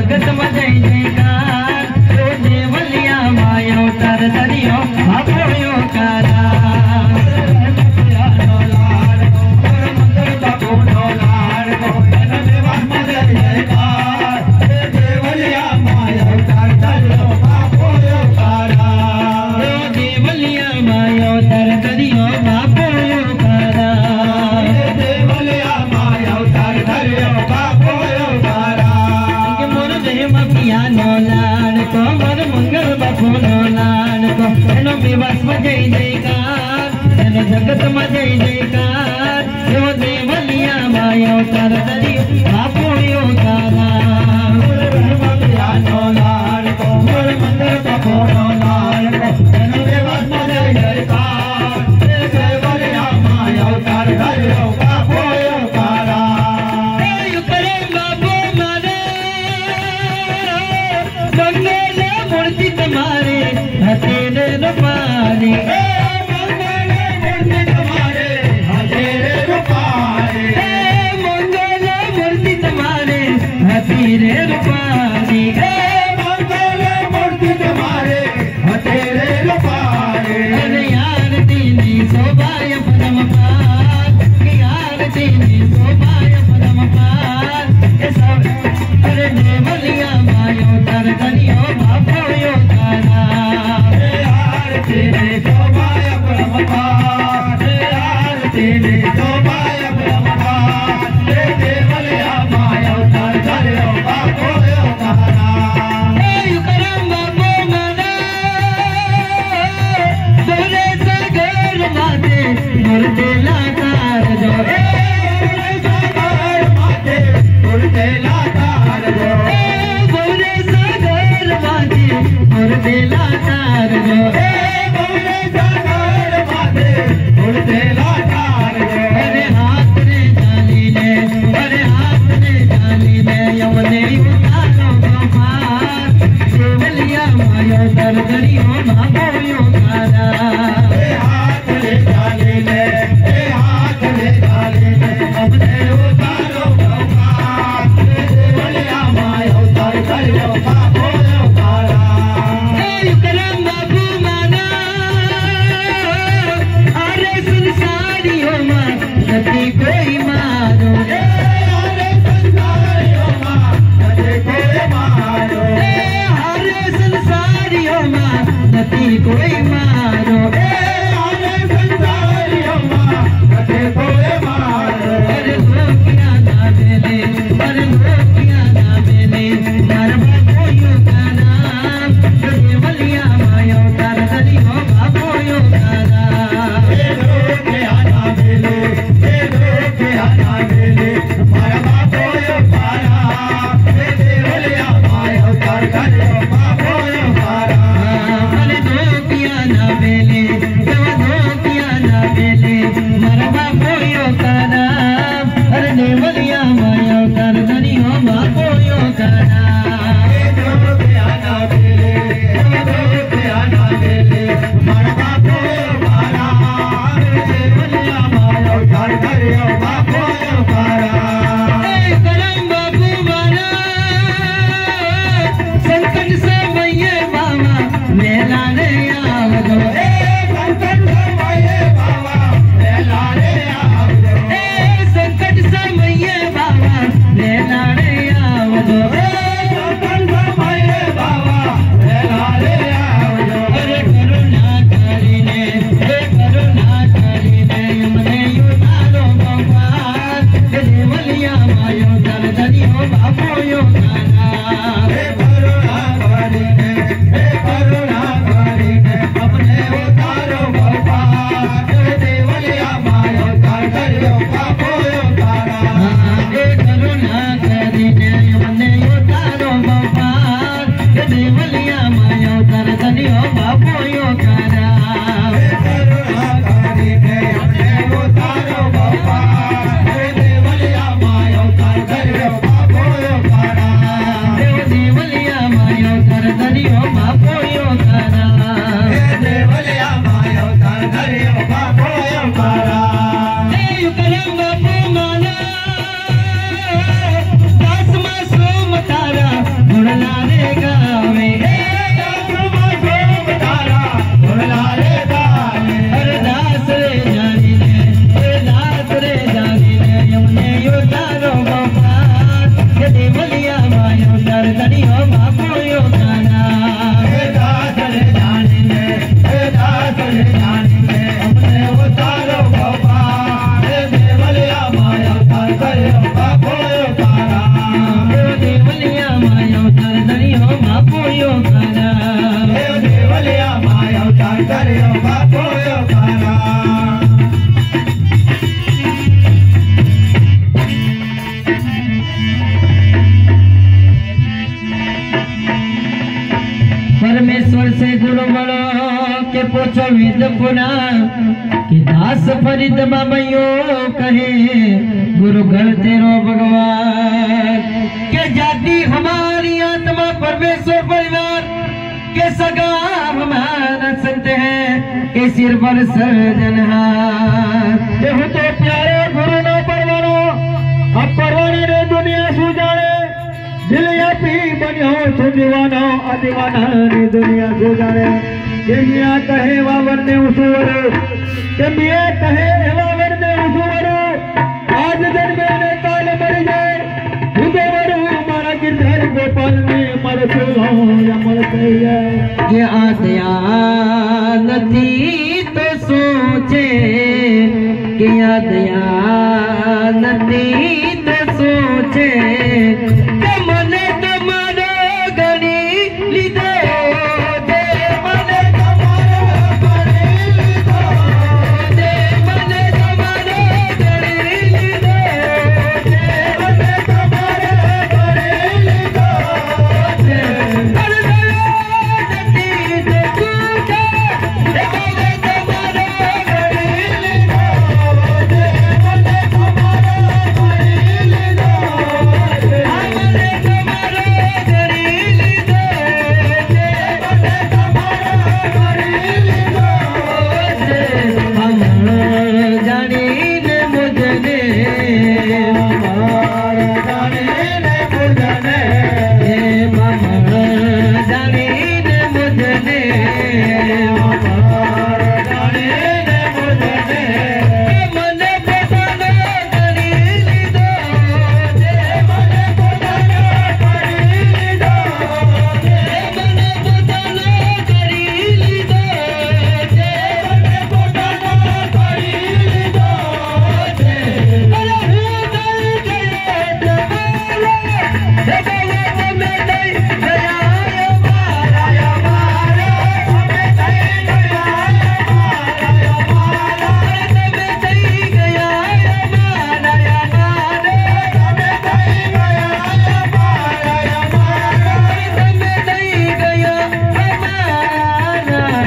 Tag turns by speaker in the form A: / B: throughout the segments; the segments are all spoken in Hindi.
A: जगत में जय जयकार देवलिया मायो तर दरियो बापोयो कारा जय जयकार जगत में जय जयकार यो देवलिया मायो तर दरियो बापोयो कारा
B: Hey,
A: के पूछो विद पुना कि दास फरीद बाबयो कहे गुरु घर तेरो भगवान के जाति हमारी आत्मा परमेश्वर परिवार के सगा हमारा संत है के सिर पर सर्जनहार।
B: देखो तो प्यारे गुरु नो परवानो अब परवाने ने दुनिया सुजाने दिल या पी बनियो तो दीवाना अदीवाना ने दुनिया सुजाने के मियां कहे वावर ने उसवर के मियां कहे वावर ने उसवर आज जन्मे ने काल मर जाए उदवर मारा गिरधर गोपाल ने मर सुनो या मर गया
A: ये आदया नदी तो सोचे कि आदया नदी तो सोचे के मने तुम्हारो गणी लीधो दे मने तुम्हारो गणी लीधो दे मने तुम्हारो गणी लीधो दे मने तुम्हारो गणी लीधो दे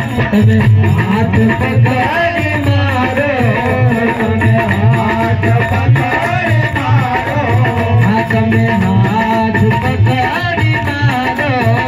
A: हाथ पकड़ मारो हाथ पकड़ मारो हाथ में हाथ पकड़ मारो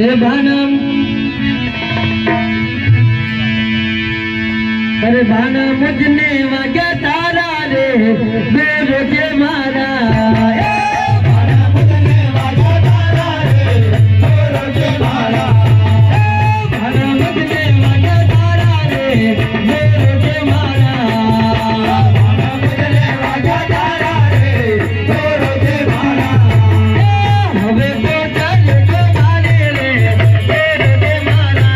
A: ए भानम अरे भाना मुझने वाग्या तारा रे गुरु के मारा भाना मुझने वाग्या तारा रे गुरु के मारा भाना मुझने वाग्या तारा रे गुरु के मारा भाना मुझने वाग्या तारा रे गुरु के मारा हवे तो चल को मारे रे गुरु के मारा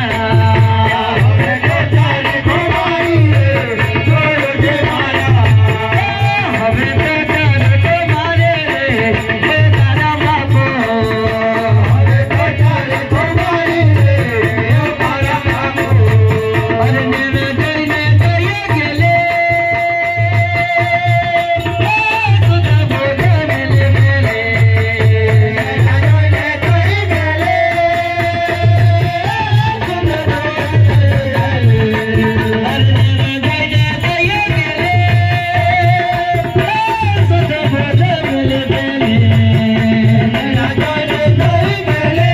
A: हवे तो चल को मारी रे गुरु के मारा हवे तो चल को मारे रे तारा बापो हवे तो चल को मारी रे तारा बापो अरे नेने जईने जये गेले सुधा बोले मेले मेले जईने जई गेले सुधा बोले अरे नेने जईने जये गेले सुधा बोले मेले मेले जईने जई गेले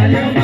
A: Yo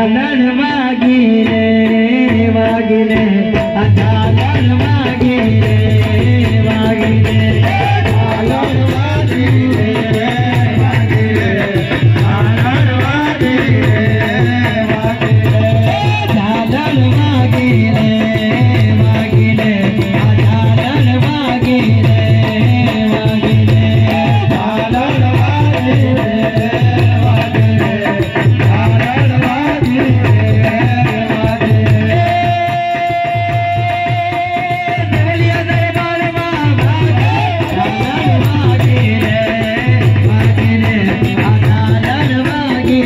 A: झालन वागी रे वागी रे झालन वागी रे वागी रे झालन वागी रे वागी रे झालन वागी रे वागी रे झालन वागी रे वागी रे झालन वागी रे वागी रे झालन वागी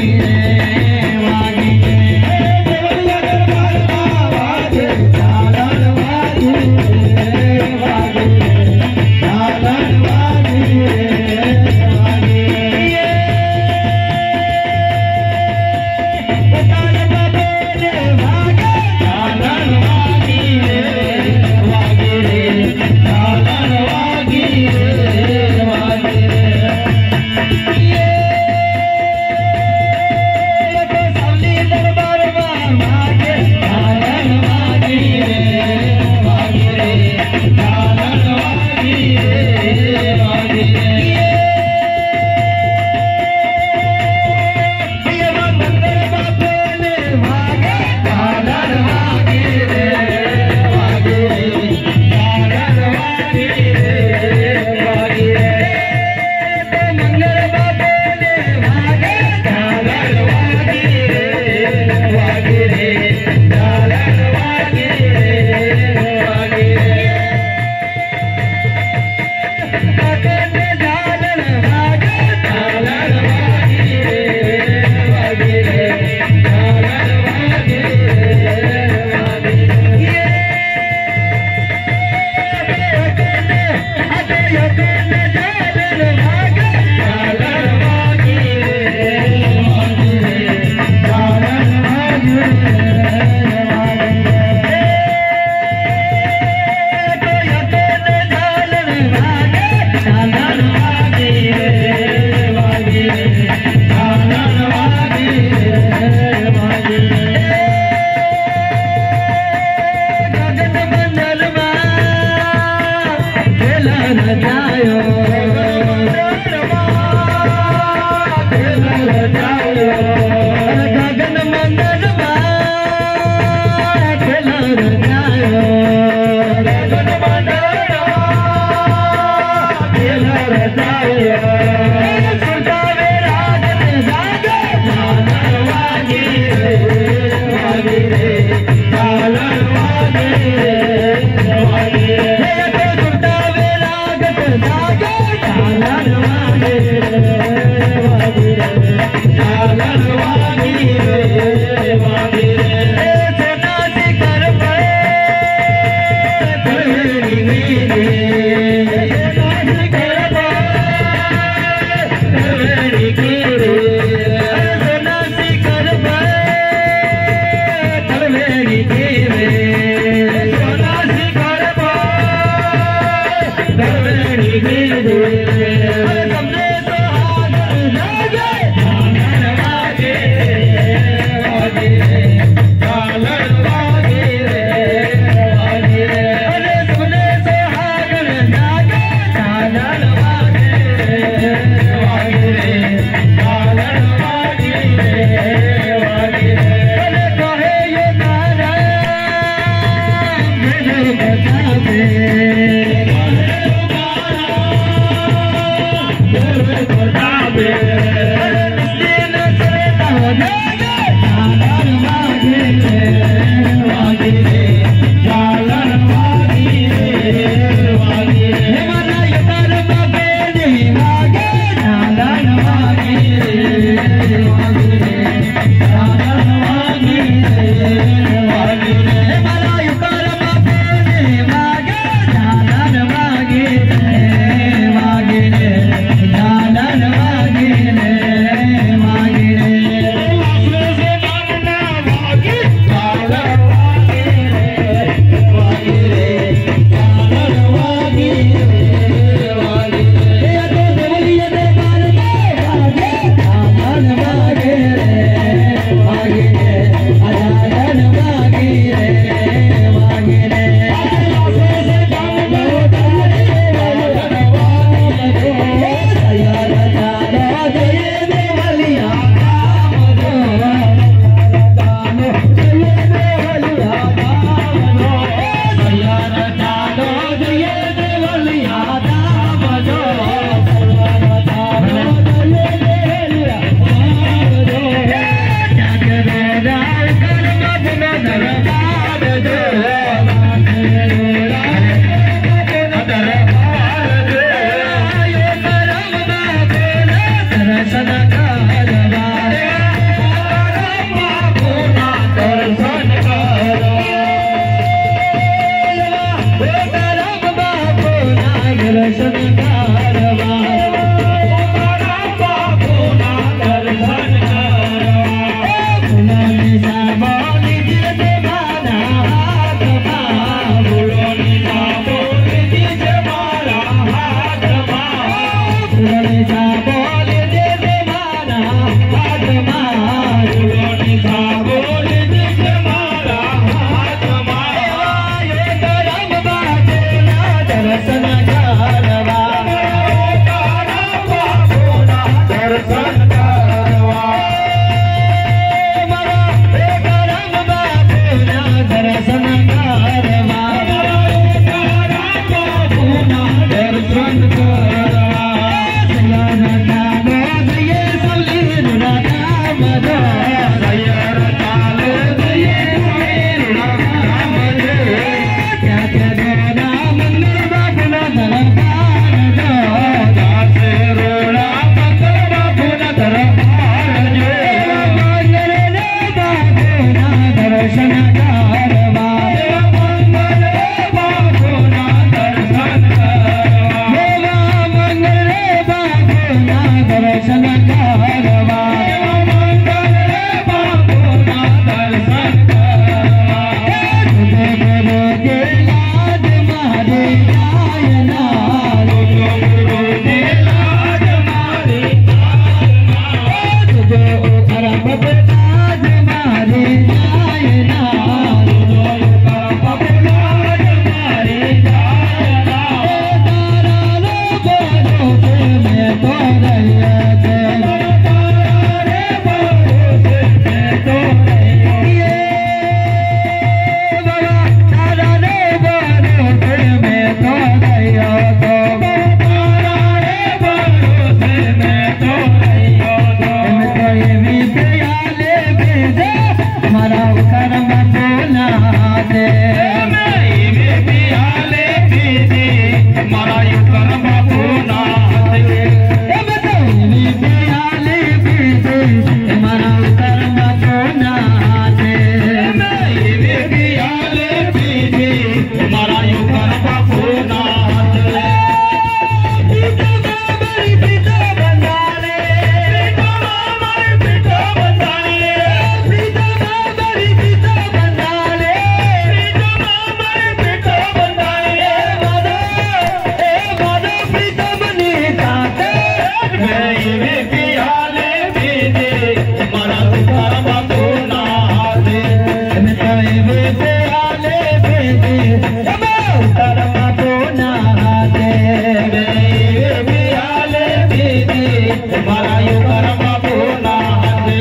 B: मारा यू कर बापू ना हाथे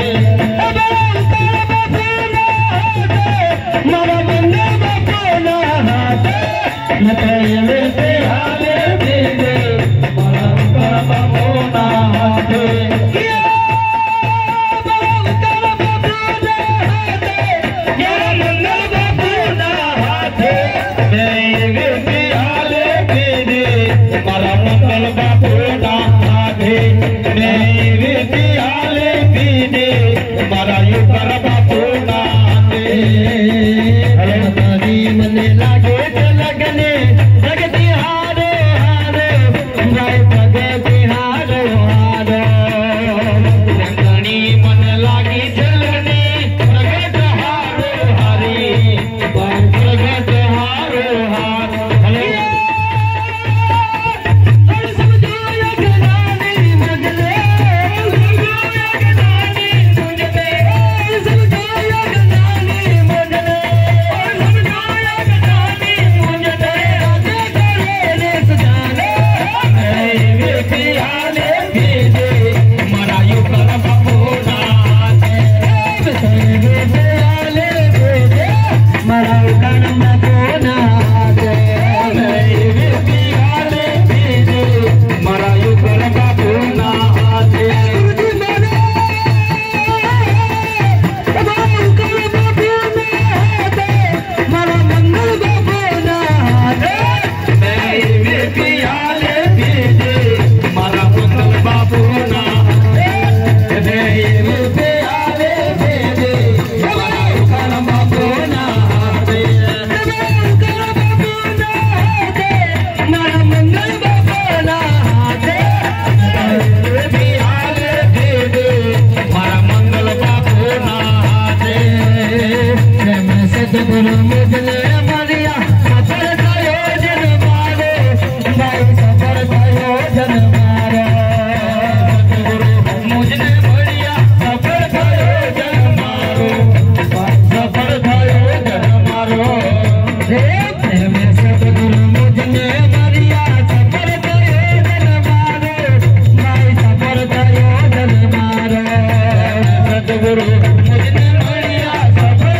B: मारा मंगल बापू ना हाथे नतले पे हाले दे मारा कर बापू ना हाथे
A: मने लागे लगने लगती हारो हारो भाई प्रगति हारो हारो लगनी मन लागी चलने प्रगट हारो हारी भाई प्रगट हारो हार गुरु मुझने मरिया सफर थयो जन मारो भाई सफर थयो जन मारो गुरु मुझने मरिया सफर थयो जन मारो भाई सफर थयो जन मारो हे प्रेम सतगुरु मुझने मरिया सफर थयो जन मारो भाई सफर थयो जन मारो सतगुरु मुझने मरिया सफर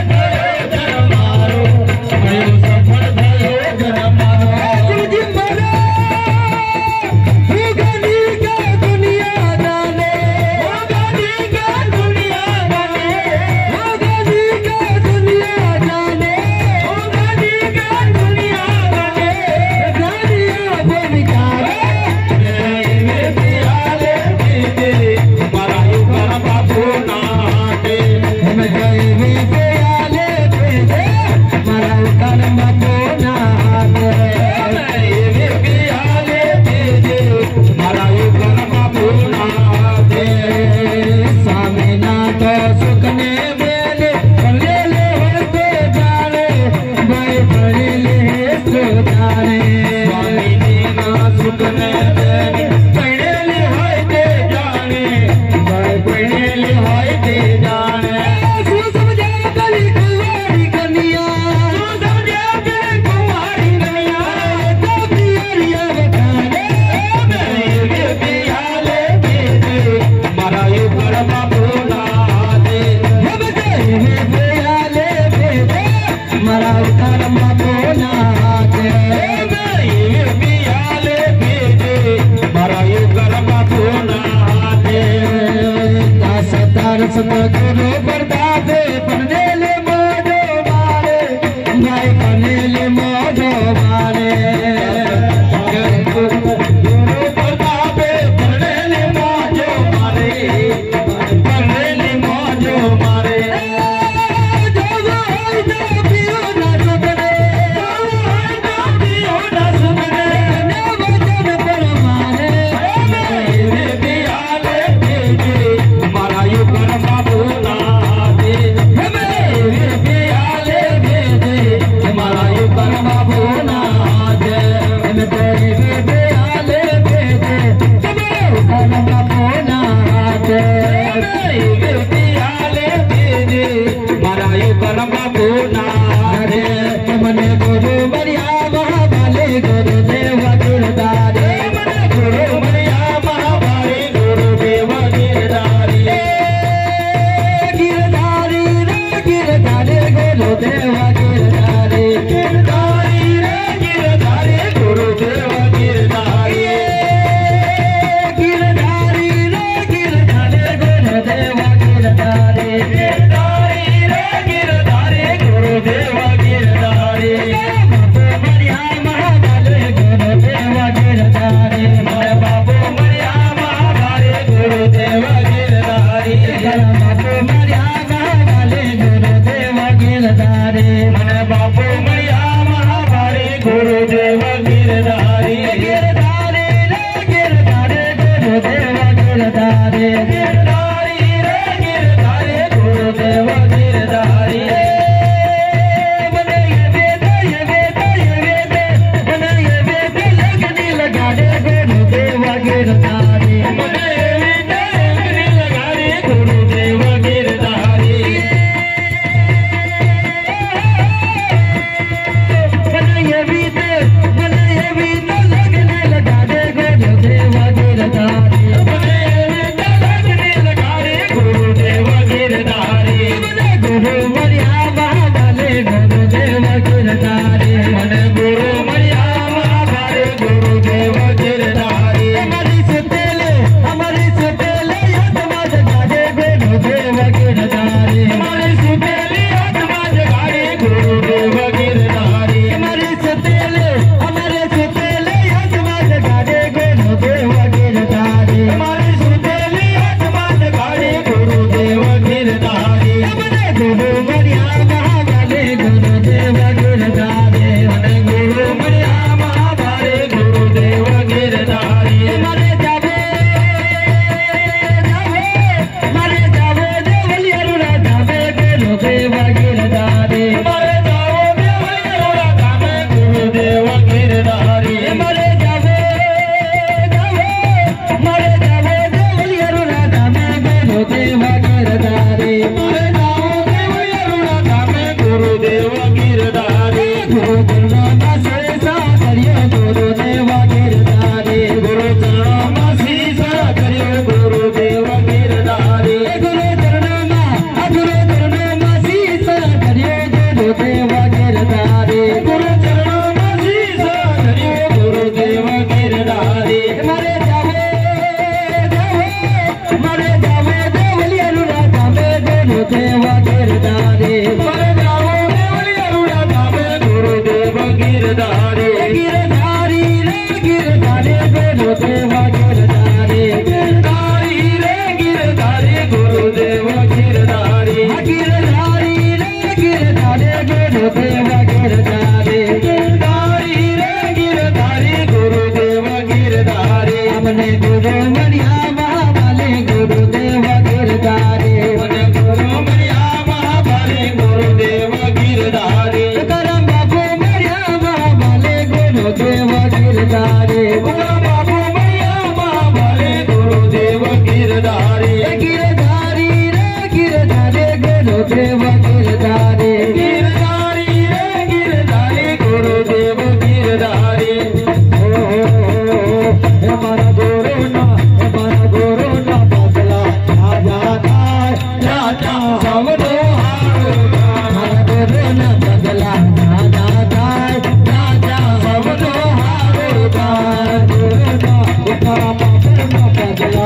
A: गुरु प्रतापे पढ़ने ले मोजो मारे भाई पढ़ने ले मोजो मारे गुरु प्रतापे पढ़ने ले मोजो मारे पढ़ने ले मोजो मारे मारा यू कर बाबू सामने गुरु मरिया महाबले गुरुदेव गिरधारी गुरु मरिया महाबले गुरुदेव गिरधारी तुकाराम बापू मरिया महाबले गुरुदेव गिरधारी तुकाराम बापू मरिया महाबले गुरुदेव गिरधारी गिरधारी रे गिरधारी गुरुदेव गिरधारी गिरधारी रे गिरधारी गुरुदेव गिरधारी हमारा गुरु ना बदला राजा हम हमारा गुरु ना बदला राजा हम गुरु ना बदला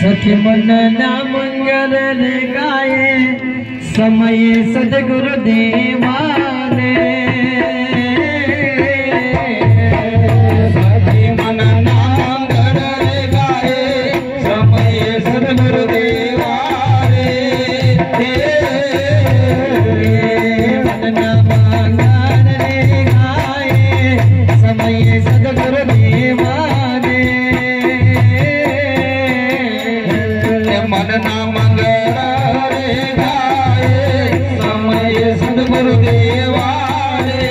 A: सखी मन ना मंगल रे गाये समय सदगुरु देवाने सखी मन ना मंगल रे गाये समय सदगुरु देवाने मन ना मंगल रे गाये समय सदगुरु देवाने मन ना मंगल रे गाये समय सदगुरु देवाने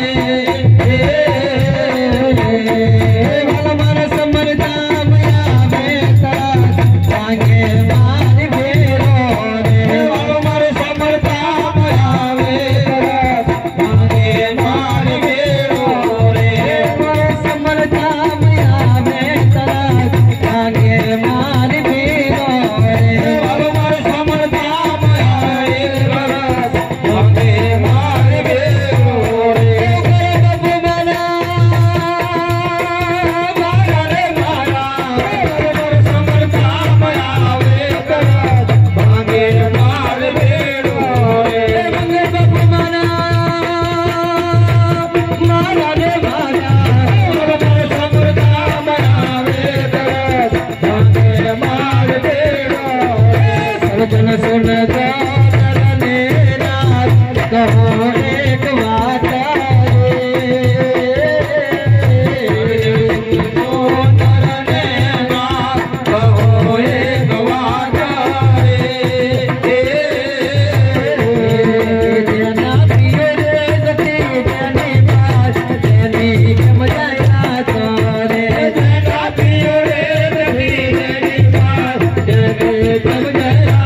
A: मन समरता मया बेटा मांगे मार घेरो रे मन समरता मया बेटा मांगे मार घेरो रे मन समरता मया बेटा मांगे मार घेरो सुन कहो एक बात कहो एक बात जना पियो रे जती जने बात जने मजाया तारे जना पियो रे जती जने बात जने मजाया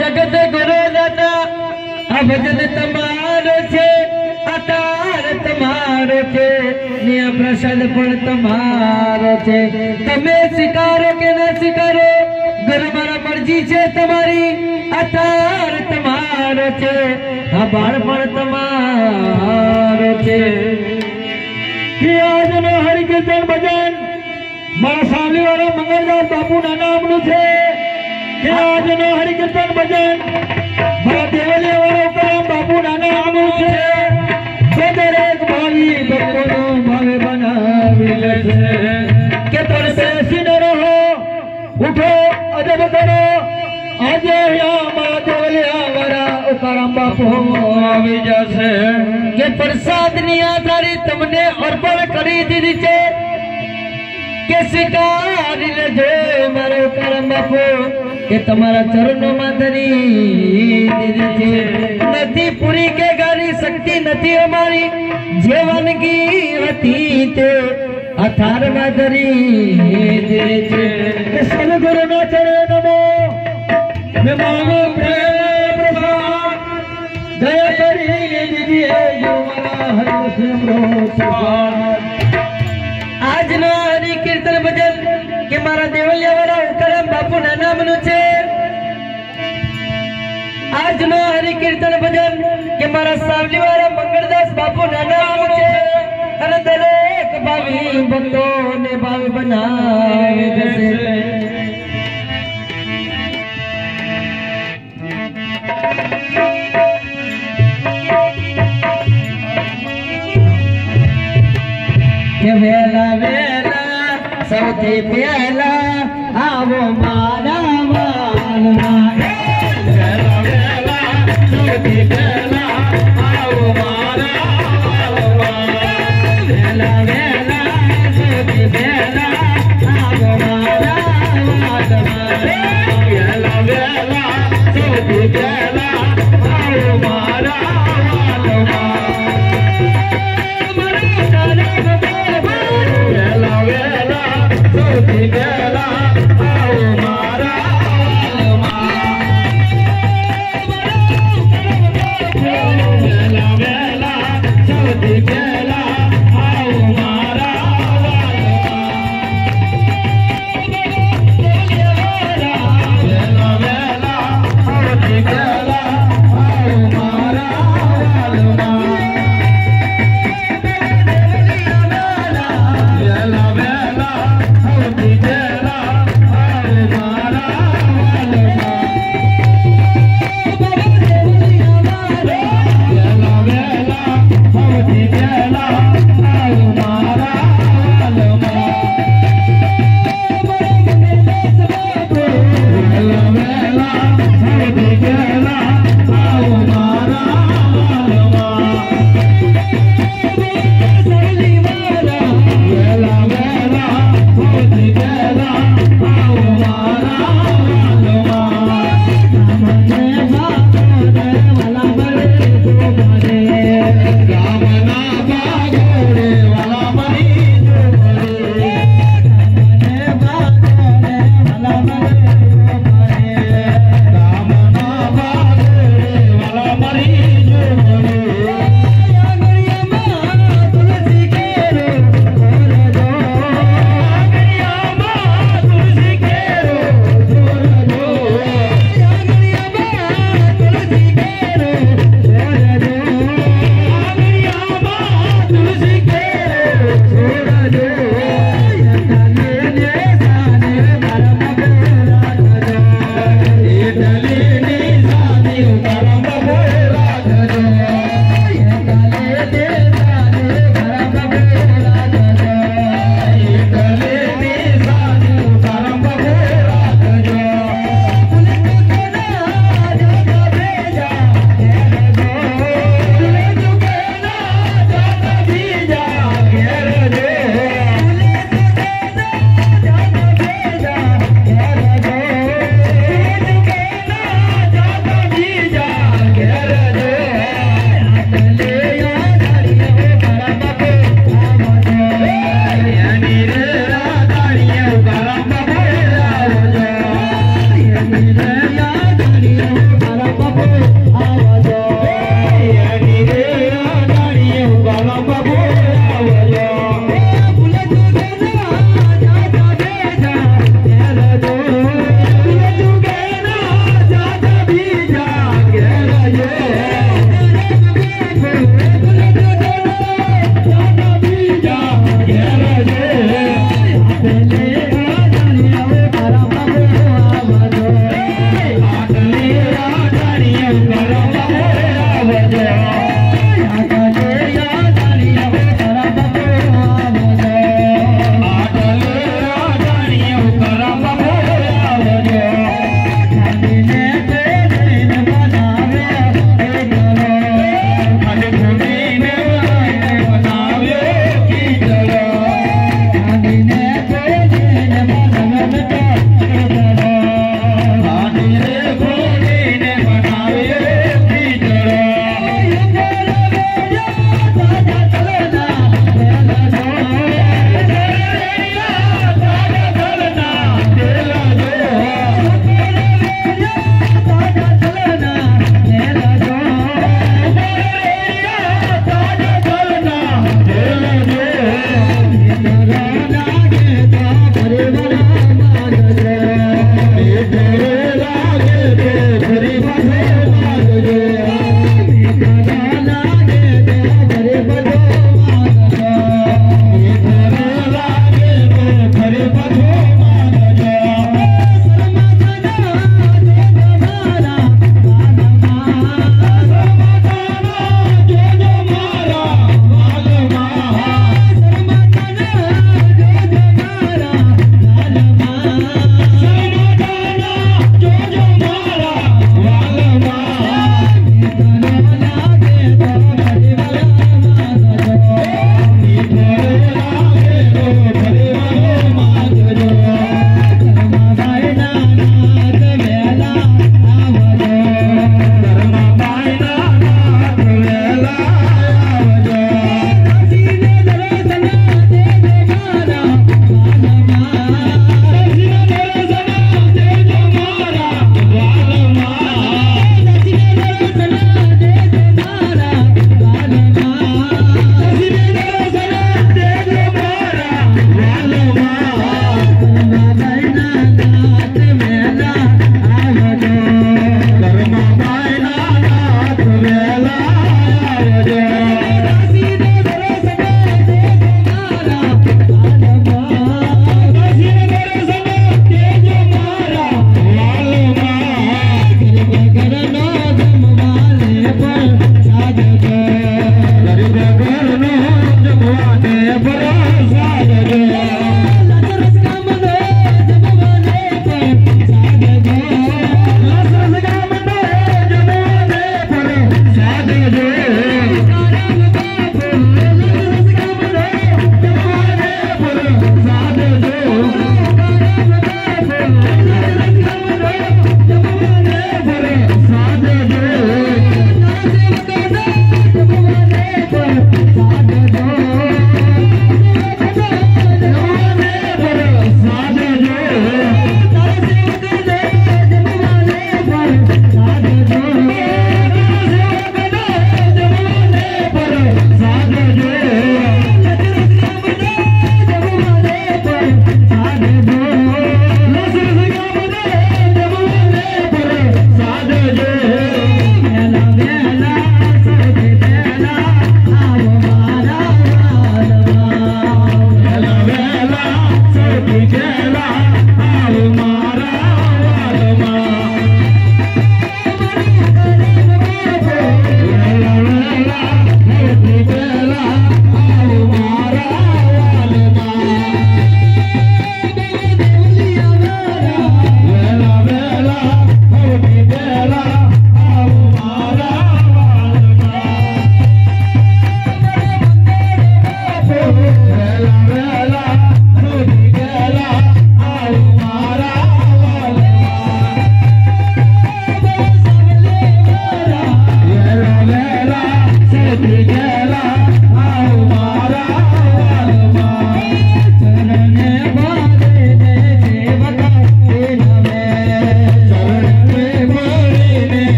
A: જગત ગુરુ દાતા આ ભજન તમારો છે, અતાર તમારો છે, ને આ પ્રસાદ પણ તમારો છે. તમે સ્વીકારો કે ના સ્વીકારો, ગુરુ મારા મરજી છે તમારી, અતાર તમારો છે, આ બાળપણ તમારો છે.
B: કે આજનો હરિકીર્તન ભજન મારા સાવલીવાળા મંગળદાસ બાપુના નામનું છે. કે આજનો હરિકીર્તન ભજન મારા દેવલિયાવાળા ઉકારામ બાપુના નામનું છે. જે દરેક ભાવી ભક્તોનો ભાવે બનાવી લેશે. કે તરસે સીને રહો, ઉઠો અજબ કરો, આજે અહીંયા મારા દેવલિયાવાળા ઉકારામ બાપુ આવી જશે.
A: કે પ્રસાદની આ થાળી તમને અર્પણ કરી દીધી છે, કે સ્વીકારી લેજો મારો કરમ બાપુ, કે તમારા ચરણોમાં ધરી દીધી છે. નથી પૂરી કે ગારી શક્તિ નથી અમારી, જે વાનગી હતી તે આ થાળમાં ધરી દીધી છે.
B: કે સદગુરુના ચરણે નમો, મેં માંગો પ્રેમ પ્રસાદ, દયા કરી દીજીએ જો મારા હરિકૃષ્ણ પ્રસાદ.
A: આજનો હરિ કીર્તન ભજન કે મારા દેવલિયાવાળા ઉકારામ બાપુના નામનું છે. આજનો હરિ કીર્તન ભજન કે મારા સાવલીવાળા મંગળદાસ બાપુના નામનું છે. અને દરેક ભાવી ભક્તોને ભાવી બનાવી દેશે. કે વેલા વેલા સૌથી પહેલા આવો મારા માલમાં.
B: વેલા વેલા સૌથી પહેલા આવો મારા માલમાં.
A: વેલા વેલા સૌથી પહેલા આવો મારા માલમાં.
B: વેલા વેલા સૌથી પહેલા આવો મારા માલમાં. વેલા વેલા સૌથી પહેલા આવો મારા માલમાં. વેલા વેલા સૌથી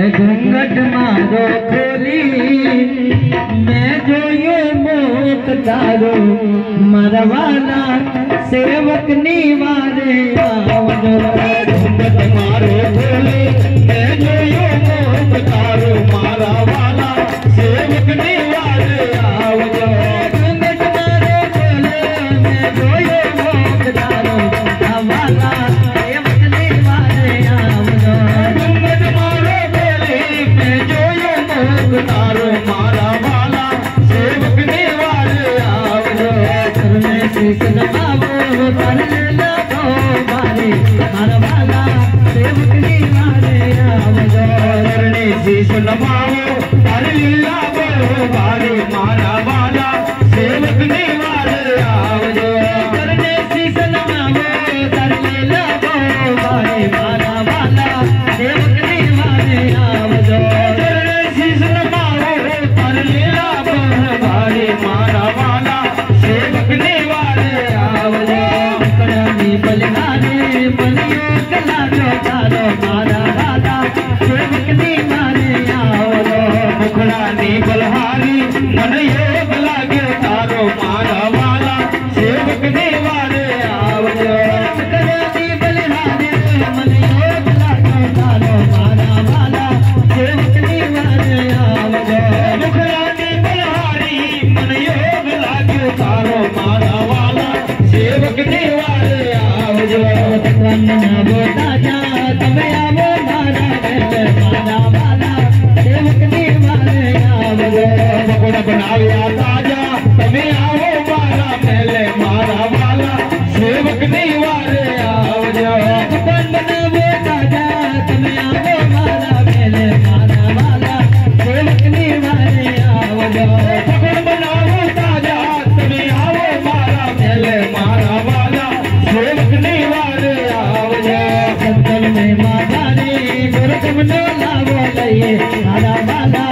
A: घूंघट मारो खोली मैं जो ये मोत तारो मरवाना सेवक निवारे आवजो
B: घूंघट मारो खोली मैं जो ये मोत तारो मरवाना सेवक निवारे आवजो
A: घूंघट मारो खोली मैं जो ये मोत तारो मरवाना सेवक निवारे आवजो
B: घूंघट मारो खोली मैं जो ये मोत तारो मरवाना सेवक निवारे आवजो
A: करने शीश नवाबो करने लगो बारे मरवाना सेवक निवारे आवजो
B: करने शीश नवाओ हर लीला बोलो बारे मारा वाला सेवक निवारे आवजो
A: करने शीश नवाबो करने लगो बारे मरवाना सेवक निवारे आवजो
B: करने शीश नवाओ हर लीला बोलो बारे मारा वाला सेवक निवारे आवजो
A: करनी बलिहारे बलियो कला जो तारो मारा वाला सेवक निवारे आवजो
B: मुखड़ा नी बलहारी मन योग लागे तारो मारा वाला सेवक निवारे आवजो
A: करनी बलिहारे मन योग लागो तारो मारा वाला सेवक निवारे आवजो
B: मुखड़ा नी बलहारी मन योग लागे तारो मारा वाला सेवक निवारे आवजो
A: वंदना बोता जा तमे आवो मारा बेटे मारा वाला सेवक निवारे आवजो
B: मुखड़ा बनाया ताजा तमे आओ मारा मेले मारा वाला सेवक निवारे आवजो
A: वंदना बोता जा तमे आवो मारा बेटे मारा वाला सेवक निवारे आवजो
B: मुखड़ा बनाओ ताजा तमे आओ मारा मेले मारा वाला सेवक निवारे आवजो
A: संतन में माधारी गुरु नो लावो लइए मारा वाला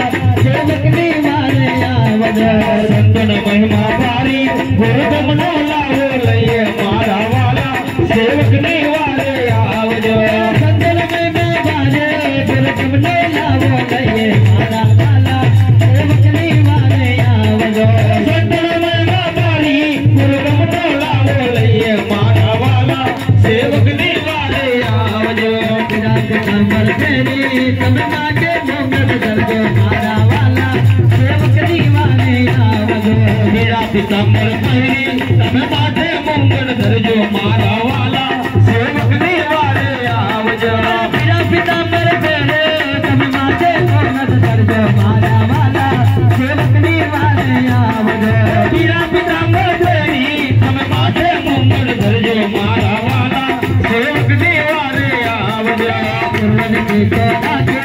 A: सेवक निवारे आवजो
B: संतन महिमा भारी गुरु तमनो लावो लइए मारा वाला सेवक निवारे आवजो
A: संतन में माधारी गुरु नो लावो लइए मारा वाला सेवक निवारे आवजो
B: संतन महिमा भारी गुरु तमनो लावो लइए मारा वाला सेवक निवारे आवजो
A: विराट कमल तेरी तब माटे मंगल दरगो मारा वाला सेवक निवारे आवजो
B: मेरा पिताम्बर पहरी तब माथे मंगल दरजो मारा वाला सेवक निवारे आवजो
A: मेरा पिताम्बर तेरे तब माटे मंगल दरगो मारा वाला सेवक निवारे आवजो
B: मेरा पिताम्बर पहरी तब माथे मंगल दरजो मारा वाला सेवक निवारे आवजो
A: गुरुवन की कोठाके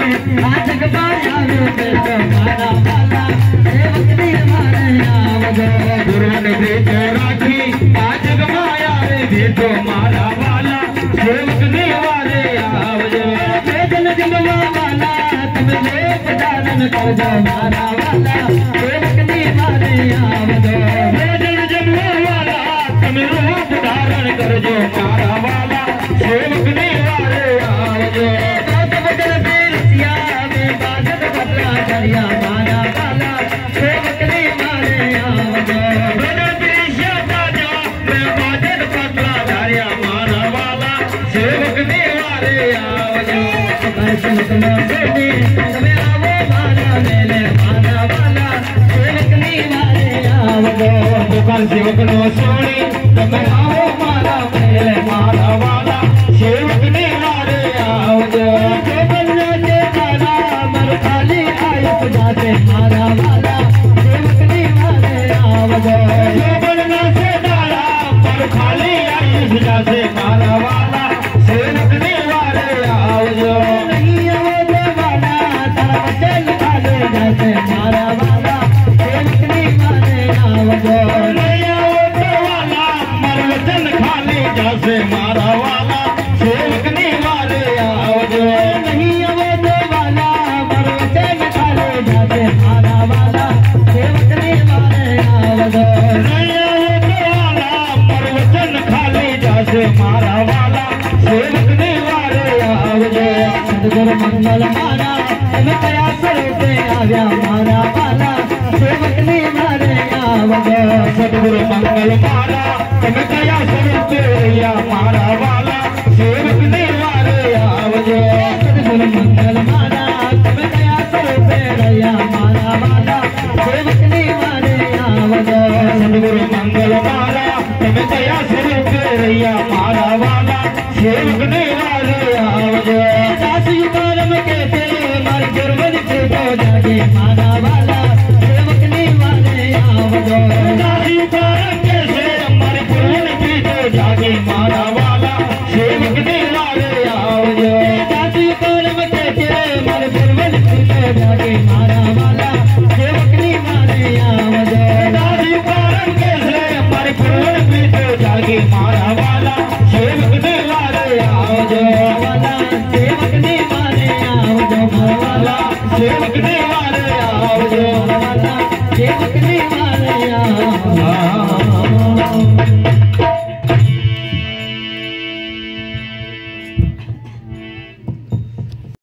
A: आज गवाया रूपे तो मारा वाला सेवक निवारे आवजो
B: गुरुवन भेटो राखी आज गवाया रे भेटो मारा वाला सेवक निवारे आवजो
A: वेदन जमवा वाला तुम लोक धारण कर दो मारा वाला सेवक निवारे आवजो
B: वेदन जमवा वाला तुम रूप धारण करजो मारा वाला सेवक निवारे आवजो
A: गौतम जल देसिया में बादल बदला करिया मारा वाला सेवक निवारे आवजो
B: वेदन पिरिशा ताजा मैं बादल पतला धारिया मारा वाला सेवक निवारे आवजो
A: कैसे तुम बेटी तुम्हें आवो मारा मेले मारा वाला सेवक निवारे आवजो
B: दुकान सेवक नो सोनी तब आओ मारा मेले मारा वाला सेवक निवारे आवजो
A: जो बन्ना के मारा मर खाली आयो जाते मारा वाला सेवक निवारे आवजो
B: जो बनना से डाला पर खाली आई सजा से मारा वाला सेवक निवारे आवजो
A: नहीं आवो वाला तारा चल खाले जाते मारा वाला सेवक निवारे आवजो
B: नहीं आओ वाला मर वचन खाली जैसे मारा वाला सेवक निवारे आवजो
A: नहीं आवो वाला मर चल खाले जाते मारा वाला सेवक निवारे आवजो
B: नहीं आओ वाला मर वचन खाली जैसे मारा वाला सेवक निवारे आवजो
A: सदगुरु मंगल मारा તમે કયા સ્વરૂપે આવ્યા મારા વાલા સેવકને મારે આવજો
B: સદગુરુ મંગલ મારા તમે કયા સ્વરૂપે રહ્યા મારા વાલા સેવકને મારે આવજો
A: સદગુરુ મંગલ મારા તમે કયા સ્વરૂપે રહ્યા મારા વાલા સેવકને મારે આવજો
B: સદગુરુ મંગલ મારા તમે કયા સ્વરૂપે રહ્યા મારા વાલા સેવકને મારે આવજો
A: દાસ યુગરમ કે તે મારી ગુરબન છૂટો જાગે મારા વાલા સેવકને મારે આવજો
B: દાસ યુગરમ કે તે મારી ગુરબન છૂટો જાગે મારા વાલા સેવકને મારે આવજો
A: દાસ યુગરમ કે તે મારી ગુરબન છૂટો જાગે મારા વાલા સેવકને મારે આવજો
B: દાસ યુગરમ કે તે મારી ગુરબન છૂટો જાગે મારા વાલા સેવકને મારે આવજો
A: વાલા સેવકને મારે આવજો
B: વાલા સેવકને મારે આવજો
A: વાલા સેવકને